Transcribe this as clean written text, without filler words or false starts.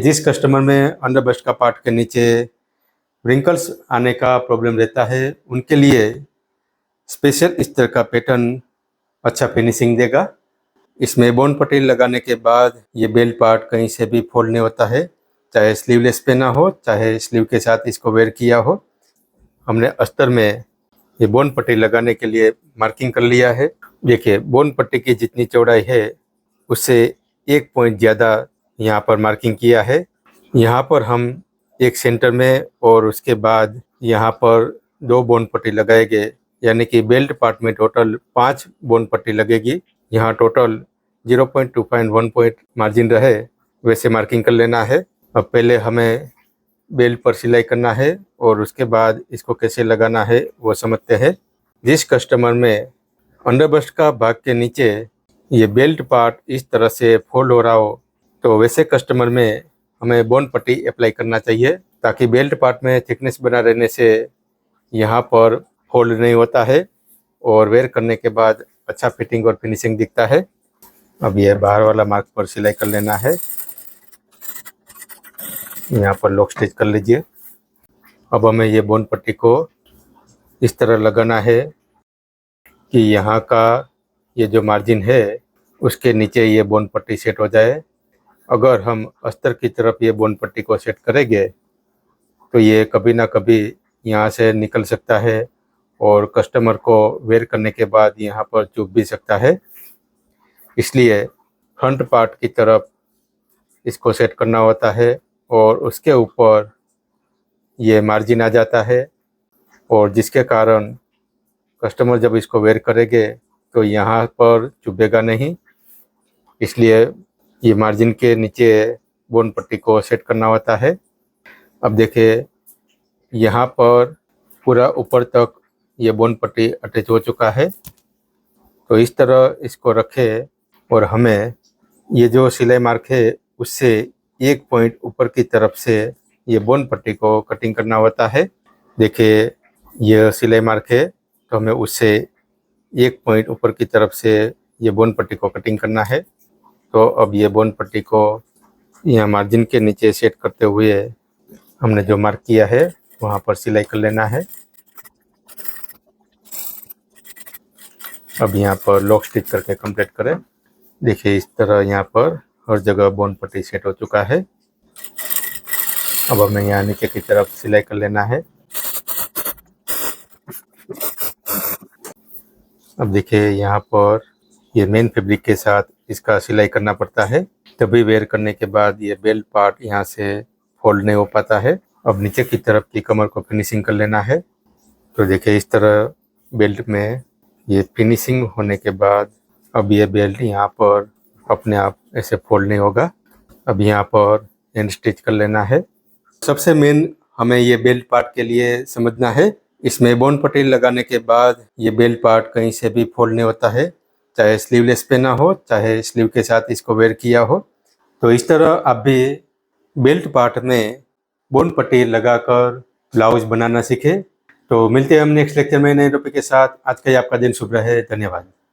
जिस कस्टमर में under bast का पार्ट के नीचे रिंकल्स आने का प्रॉब्लम रहता है, उनके लिए स्पेशल इस तरह का पैटर्न अच्छा फिनिशिंग देगा। इसमें बॉन्ड पट्टी लगाने के बाद ये बेल्ट पार्ट कहीं से भी फोल्ड नहीं होता है, चाहे स्लीवलेस पहना हो चाहे स्लीव के साथ इसको वेयर किया हो। हमने अस्तर में ये बॉन्ड पट्टी लगाने के लिए मार्किंग कर लिया है। देखिए, बॉन्ड पट्टी की जितनी चौड़ाई है उससे 1 पॉइंट ज़्यादा यहाँ पर मार्किंग किया है। यहाँ पर हम एक सेंटर में और उसके बाद यहाँ पर 2 बॉन्ड पट्टी लगाएंगे, यानी कि बेल्ट पार्ट में टोटल 5 बॉन्ड पट्टी लगेगी। यहाँ टोटल 0.25 पॉइंट मार्जिन रहे वैसे मार्किंग कर लेना है। अब पहले हमें बेल्ट पर सिलाई करना है और उसके बाद इसको कैसे लगाना है वो समझते हैं। जिस कस्टमर में अंडर बस्ट का भाग के नीचे ये बेल्ट पार्ट इस तरह से फोल्ड हो रहा हो, तो वैसे कस्टमर में हमें बॉन्ड पट्टी अप्लाई करना चाहिए, ताकि बेल्ट पार्ट में थिकनेस बना रहने से यहाँ पर फोल्ड नहीं होता है और वेयर करने के बाद अच्छा फिटिंग और फिनिशिंग दिखता है। अब ये बाहर वाला मार्क पर सिलाई कर लेना है। यहाँ पर लॉक स्टिच कर लीजिए। अब हमें ये बॉन्ड पट्टी को इस तरह लगाना है कि यहाँ का ये जो मार्जिन है उसके नीचे ये बॉन्ड पट्टी सेट हो जाए। अगर हम अस्तर की तरफ ये बॉन्ड पट्टी को सेट करेंगे तो ये कभी ना कभी यहाँ से निकल सकता है और कस्टमर को वेयर करने के बाद यहाँ पर चुभ भी सकता है। इसलिए फ्रंट पार्ट की तरफ इसको सेट करना होता है और उसके ऊपर ये मार्जिन आ जाता है, और जिसके कारण कस्टमर जब इसको वेयर करेंगे तो यहाँ पर चुभेगा नहीं। इसलिए ये मार्जिन के नीचे बॉन्ड पट्टी को सेट करना होता है। अब देखिए, यहाँ पर पूरा ऊपर तक ये बॉन्ड पट्टी अटैच हो चुका है। तो इस तरह इसको रखें और हमें ये जो सिलाई मार्क है उससे 1 पॉइंट ऊपर की तरफ से ये बॉन्ड पट्टी को कटिंग करना होता है। देखिए, ये सिलाई मार्क है तो हमें उससे 1 पॉइंट ऊपर की तरफ से ये बॉन्ड पट्टी को कटिंग करना है। तो अब ये बॉन्ड पट्टी को यहाँ मार्जिन के नीचे सेट करते हुए हमने जो मार्क किया है वहाँ पर सिलाई कर लेना है। अब यहाँ पर लॉक स्टिच करके कंप्लीट करें। देखिए, इस तरह यहाँ पर हर जगह बॉन्ड पट्टी सेट हो चुका है। अब हमें यहाँ नीचे की तरफ सिलाई कर लेना है। अब देखिए, यहाँ पर ये मेन फैब्रिक के साथ इसका सिलाई करना पड़ता है, तभी वेयर करने के बाद ये बेल्ट पार्ट यहाँ से फोल्ड नहीं हो पाता है। अब नीचे की तरफ की कमर को फिनिशिंग कर लेना है। तो देखिए, इस तरह बेल्ट में ये फिनिशिंग होने के बाद अब ये बेल्ट यहाँ पर अपने आप ऐसे फोल्ड नहीं होगा। अब यहाँ पर एंड स्टिच कर लेना है। सबसे मेन हमें ये बेल्ट पार्ट के लिए समझना है, इसमें बॉन्ड पट्टी लगाने के बाद ये बेल्ट पार्ट कहीं से भी फोल्ड नहीं होता है, चाहे स्लीवलेस पहना हो चाहे स्लीव के साथ इसको वेयर किया हो। तो इस तरह आप भी बेल्ट पार्ट में बॉन्ड पट्टी लगाकर ब्लाउज बनाना सीखें। तो मिलते हैं हम नेक्स्ट लेक्चर में नए टॉपिक के साथ। आज का ही आपका दिन शुभ रहे। धन्यवाद।